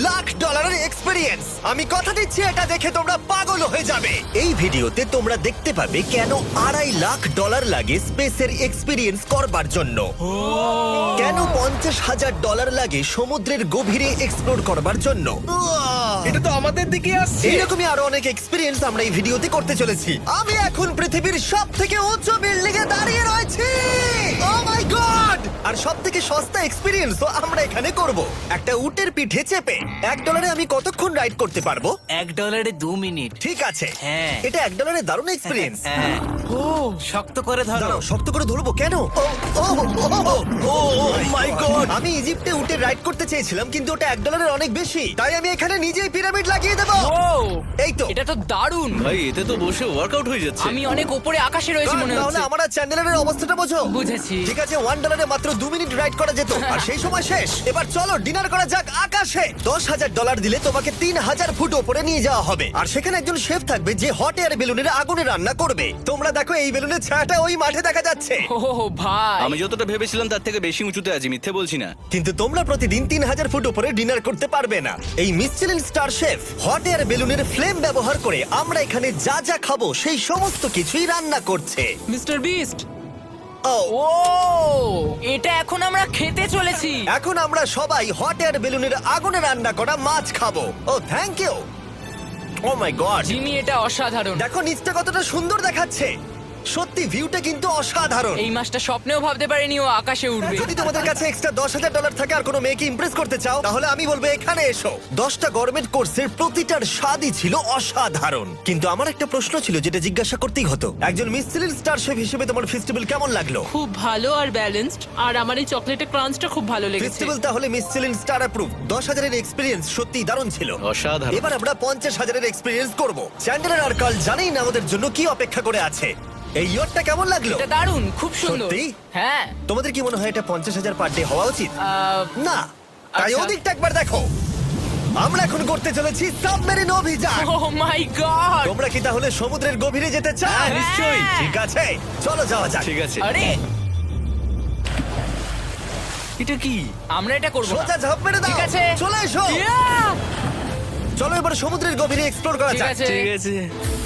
লাখ ডলারের এক্সপিরিয়েন্স। আমি কথা দিচ্ছি এটা দেখে তোমরা পাগল হয়ে যাবে। এই ভিডিওতে তোমরা দেখতে পাবে কেন $2.5 লাখ লাগে স্পেসের এক্সপিরিয়েন্স করবার জন্য, কেন $50,000 লাগে সমুদ্রের গভীরে এক্সপ্লোর করবার জন্য। এটা তো আমাদের দিকে আসছে। এইরকমই আরো অনেক এক্সপিরিয়েন্স আমরা এই ভিডিওতে করতে চলেছি। আমি এখন পৃথিবীর সবথেকে উঁচু বিল্ডিং এ দাঁড়িয়ে রয়েছি। ও মাই গড! আর সবথেকে সস্তা এক্সপিরিয়েন্সও আমরা এখানে করব। একটা উটের পিঠে চেপে $1 আমি কতক্ষণ রাইড করতে পারবো? $1 2 মিনিট। ঠিক আছে, হ্যাঁ। এটা $1 দারুণ এক্সপিরিয়েন্স। হ্যাঁ। ও শক্ত করে ধরো। দাঁড়াও, শক্ত করে ধরবো কেন? মাই গড! আমি ইজিপ্টে উটে রাইড করতে চেয়েছিলাম, কিন্তু ওটা $1 অনেক বেশি, তাই আমি এখানে নিজেই পিরামিড লাগিয়ে দেবো। ও এই তো। এটা তো দারুণ। ভাই এতে তো বসে ওয়ার্কআউট হয়ে যাচ্ছে। আমি অনেক উপরে আকাশে রয়েছি মনে তাহলে হচ্ছে। আমার আর চ্যান্ডেলের অবস্থাটা বোঝো। বুঝেছি। ঠিক আছে, $1 মাত্র 2 মিনিট রাইড করা যেত, আর সেই সময় শেষ। এবার চলো ডিনার করা যাক আকাশে। $10,000 দিলে তোমাকে 3000 ফুট উপরে নিয়ে যাওয়া হবে, আর সেখানে একজন শেফ থাকবে যে হট এয়ার বেলুনের আগুনে রান্না করবে। তোমরা দেখো এই বেলুনের ছায়াটা ওই মাঠে দেখা যাচ্ছে। ও ভাই, আমি যতটা ভেবেছিলাম তার থেকে বেশি উঁচুতে আছি, মিথ্যে বলছি না। কিন্তু তোমরা প্রতিদিন 3000 ফুট উপরে ডিনার করতে পারবে না। এই Michelin star chef hot air বেলুনের ফ্লেম ব্যবহার করে আমরা এখানে যা যা খাবো সেই সমস্ত কিছুই রান্না করছে। Mister beast. ও ও এটা এখন আমরা খেতে চলেছি। এখন আমরা সবাই হট এয়ার বেলুনের আগুনে রান্না করা মাছ খাবো। Oh thank you. Oh my god, Jimmy এটা অসাধারণ। দেখো নিচটা কতটা সুন্দর দেখাচ্ছে। সত্যি ভিউটা কিন্তু অসাধারণ। এই মাসটা স্বপ্নেও ভাবতে পারিনি ও আকাশে উঠবে। যদি তোমাদের কাছে এক্সট্রা $10,000 থাকে আর কোনো মেয়েকে ইমপ্রেস করতে চাও, তাহলে আমি বলবো এখানে এসো। 10টা গভর্নমেন্ট কোর্সের প্রতিটার স্বাদই ছিল অসাধারণ। কিন্তু আমার একটা প্রশ্ন ছিল যেটা জিজ্ঞাসা করতেই হতো, একজন মিচেলিন স্টার শেফ হিসেবে তোমার ফেস্টিভ্যাল কেমন লাগলো? খুব ভালো আর ব্যালেন্সড, আর আমার এই চকলেটের ক্রাঞ্চটা খুব ভালো লেগেছে। ফেস্টিভ্যাল তাহলে মিচেলিন স্টার অ্যাপ্রুভ। 10,000 এর এক্সপিরিয়েন্স সত্যি দারুণ ছিল। অসাধারণ। এবার আমরা 50,000 এর এক্সপিরিয়েন্স করব। চ্যান্ডেলার আর কার্ল জানেই না আমাদের জন্য কি অপেক্ষা করে আছে। এই ইয়ারটা কেমন লাগলো? এটা দারুণ, খুব সুন্দর। সত্যি? হ্যাঁ। তোমাদের কি মনে হয় এটা 50,000 পার ডে হওয়া উচিত? না, তাই আচ্ছা। ওদিকটা একবার দেখো। আমরা এখন করতে চলেছি সাবমেরিন অভিযান। ও মাই গড। তোমরা কি তাহলে সমুদ্রের গভীরে যেতে চাও? হ্যাঁ, নিশ্চয়ই। ঠিক আছে, চলো যাওয়া যাক। ঠিক আছে। আরে এটা কি? আমরা এটা করব না। সোজা ঝাঁপ মেরে দাও। ঠিক আছে। চলে এসো। Yeah! চলো এবার সমুদ্রের গভীরে এক্সপ্লোর করা ঠিক যাক। আছে। ঠিক আছে।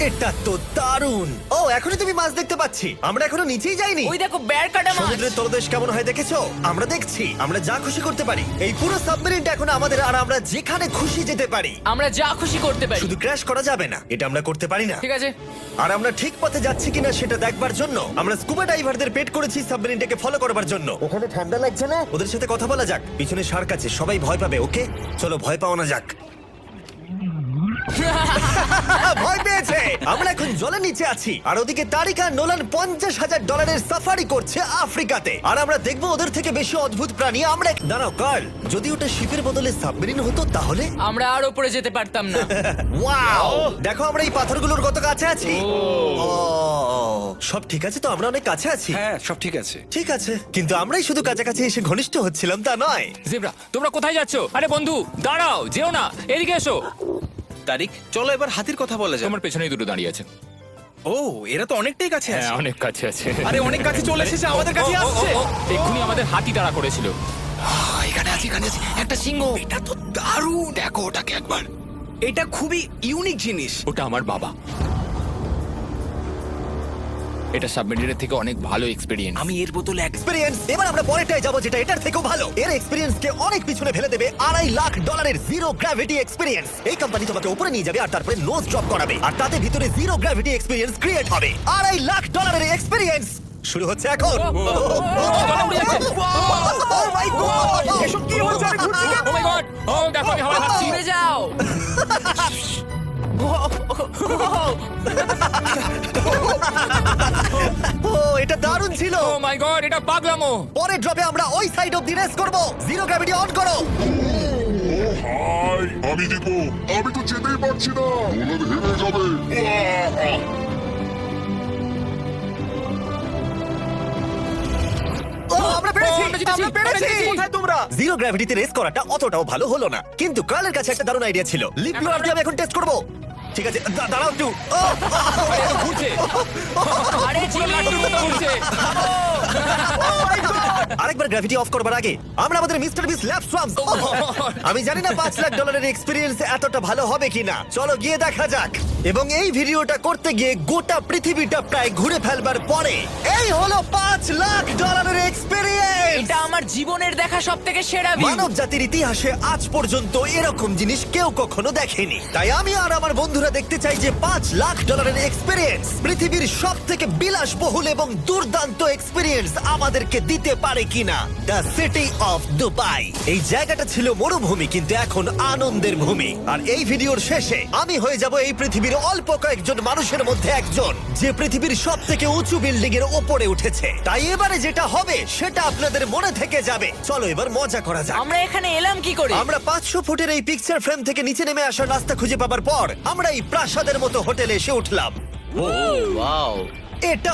এটা তো দারুণ। ও এখনই তুমি মাছ দেখতে পাচ্ছি, আমরা এখনো নিচেই যাইনি। ওই দেখো বের কাটা মাছ। সমুদ্রের তলদেশ কেমন হয় দেখেছো? আমরা দেখছি, আমরা যা খুশি করতে পারি। এই পুরো সাবমেরিনটা এখন আমাদের, আর আমরা যেখানে খুশি যেতে পারি। আমরা যা খুশি করতে পারি। শুধু ক্র্যাশ করা যাবে না, এটা আমরা করতে পারি না। ঠিক আছে। আর আমরা ঠিক পথে যাচ্ছি কিনা সেটা দেখবার জন্য আমরা স্কুবা ডাইভারদের পেড করেছি সাবমেরিনটাকে ফলো করবার জন্য। ওখানে ঠান্ডা লাগছে না? ওদের সাথে কথা বলা যাক। পিছনে শার্ক আছে, সবাই ভয় পাবে। ওকে চলো, ভয় পাও না যাক। ভয় পেয়েছে। আমরা এখন জলের নিচে আছি, আর ওদিকে তারিকা নোলান $50,000 সাফারি করছে আফ্রিকাতে। আর আমরা দেখবো ওদের থেকে বেশি অদ্ভুত প্রাণী আমরা। দাঁড়াও কার্ল, যদি ওটা শিপের বদলে সাবমেরিন হতো তাহলে? আমরা আর উপরে যেতে পারতাম না। ওয়াও, দেখো আমরা এই পাথরগুলোর কত কাছে আছি। ও, সব ঠিক আছে তো? আমরা অনেক কাছে আছি। হ্যাঁ সব ঠিক আছে। ঠিক আছে, কিন্তু আমরাই শুধু কাছাকাছি এসে ঘনিষ্ঠ হচ্ছিলাম তা নয়। জেব্রা, তোমরা কোথায় যাচ্ছ? আরে বন্ধু দাঁড়াও, যেও না, এদিকে এসো। তারিক চলো এবার হাতির কথা বলা যাক। তোমার পেছনেই দুটো দাঁড়িয়ে আছে। ও এরা তো অনেকটাই কাছে হ্যাঁ, আছে। অনেক কাছে আছে। আরে অনেক কাছে চলে এসেছে, আমাদের কাছে আসছে। এক্ষুনি আমাদের হাতি তাড়া করেছিল। এখানে আছে একটা সিংহ। এটা তো দারুণ, দেখো ওটাকে একবার। এটা খুবই ইউনিক জিনিস। ওটা আমার বাবা। এটা সাবমেরিনের থেকে অনেক ভালো এক্সপেরিয়েন্স। আমি এর বদলে এক্সপেরিয়েন্স। এবার আমরা পরেরটায় যাবো যেটা এটার থেকেও ভালো। এর এক্সপেরিয়েন্স কে অনেক পিছনে ফেলে দেবে। $2.5 লাখ জিরো গ্র্যাভিটি এক্সপেরিয়েন্স। এই কোম্পানি তোমাকে উপরে নিয়ে যাবে আর তারপরে নোজ ড্রপ করাবে, আর তাতে ভিতরে জিরো গ্র্যাভিটি এক্সপেরিয়েন্স ক্রিয়েট হবে। $2.5 লাখ এক্সপেরিয়েন্স শুরু হচ্ছে এখন। Oh my God! এসব কি হচ্ছে? আমি ঘুরছি কেন? ও মাই গড! ও দেখো, আমি হাওয়ায় ভাসছি। উড়ে যাও। ও এটা দারুণ ছিল। ও মাই গড, এটা পাগলামো। পরের ড্রপে আমরা ওই সাইড অফ দি রেস করব। জিরো গ্র্যাভিটি অন করো। হাই, আমি জিতবো। আমি তো যেতেই পারছি না, ওরা হেরে যাবে। ও আমরা পেরেছি, ও, আমরা জিতেছি, আমরা পেরেছি। আমরা জিতেছি। কোথায় তোমরা? জিরো গ্র্যাভিটিতে রেস করাটা অতটাও ভালো হলো না, কিন্তু কার্লের কাছে একটা দারুণ আইডিয়া ছিল। লিপ ব্লোয়ার দিয়ে আমি এখন টেস্ট করব। ঠিক আছে, দাঁড়াও একটু। আরে, এটা ঘুরছে। আরে পুরো লাট্টুর মতো ঘুরছে। আরেকবার গ্র্যাভিটি অফ করবার আগে আমরা আমাদের মিস্টার বিস ল্যাব সোয়ামস আমি জানি না $5,00,000 এক্সপেরিয়েন্স এতটা ভালো হবে কিনা। চলো গিয়ে দেখা যাক। এবং এই ভিডিওটা করতে গিয়ে গোটা পৃথিবীটা প্রায় ঘুরে ফেলবার পরে এই হলো $5,00,000 এক্সপেরিয়েন্স। এটা আমার জীবনের দেখা সবথেকে সেরা ভিউ। মানব জাতির ইতিহাসে আজ পর্যন্ত এরকম জিনিস কেউ কখনো দেখেনি। তাই আমি আর আমার বন্ধুরা দেখতে চাই যে $5,00,000 এক্সপেরিয়েন্স পৃথিবীর সব থেকে বিলাসবহুল এবং দুর্দান্ত এক্সপেরিয়েন্স আমাদেরকে দিতে পারে কিনা। The city of Dubai. এই জায়গাটা ছিল মরুভূমি, কিন্তু এখন আনন্দের ভূমি। আর এই ভিডিওর শেষে আমি হয়ে যাব এই পৃথিবীর অল্প কয়েকজন মানুষের মধ্যে একজন, যে পৃথিবীর সব থেকে উঁচু বিল্ডিং এর ওপরে উঠেছে। তাই এবারে যেটা হবে সেটা আপনাদের মনে থেকে যাবে। চলো এবার মজা করা যাক। আমরা এখানে এলাম কি করে? আমরা 500 ফুটের এই পিকচার ফ্রেম থেকে নিচে নেমে আসার রাস্তা খুঁজে পাবার পর আমরা এই প্রাসাদের মতো হোটেলে এসে উঠলাম। ওয়াও এটা